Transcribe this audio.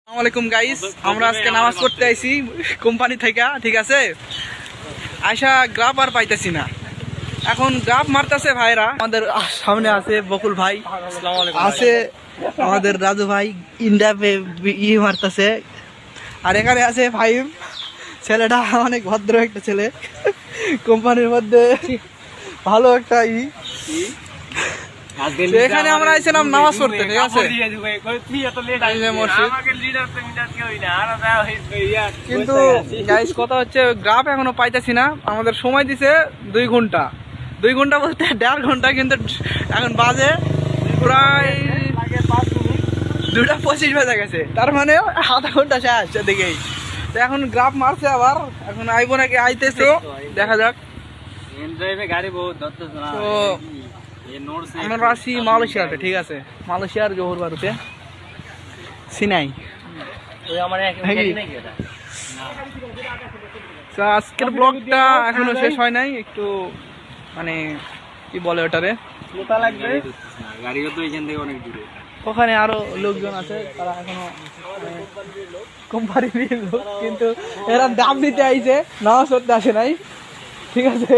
আসসালামু আলাইকুম গাইস, আমরা আজকে নামাজ পড়তে আইছি কোম্পানি থেকে। ঠিক আছে, আয়সা গ্রাফ আর পাইতেছি না। এখন গ্রাফ মারতেছে ভাইরা। আমাদের সামনে আছে বকুল ভাই, আছে আমাদের রাজু ভাই, ইন্ডাপে মারতেছে। আর এখানে আছে ফাইম, ছেলেটা অনেক ভদ্র একটা ছেলে, কোম্পানির মধ্যে ভালো একটা এখানে আমরা আইছিলাম নামাজ পড়তে। ঠিক আছে, কিন্তু গাইস কথা হচ্ছে গ্রাফ এখনো পাইতেছি না। আমাদের সময় দিছে 2 ঘন্টা, 2 ঘন্টা বলতে 1.5 ঘন্টা, কিন্তু এখন বাজে প্রায় 2:25 বেজে গেছে। তার মানে আধা ঘন্টা শেষ দিকেই। তো এখন গ্রাফ মারছে আবার, এখন আইবো নাকি আইতেছে দেখা যাক। তো আমরা আছি মালয়েশিয়াতে। ঠিক আছে, মালয়েশিয়ার জোহর বারুতে সিনাই। আজকের ব্লগটা এখনো শেষ হয় নাই, একটু মানে কি বলে ওটারে, ওখানে আরো লোকজন আছে, তারা এখনো কোম্পানির লোক, কিন্তু এরা দাম দিতে আইছে, নামাজ পড়তে আসে নাই। ঠিক আছে।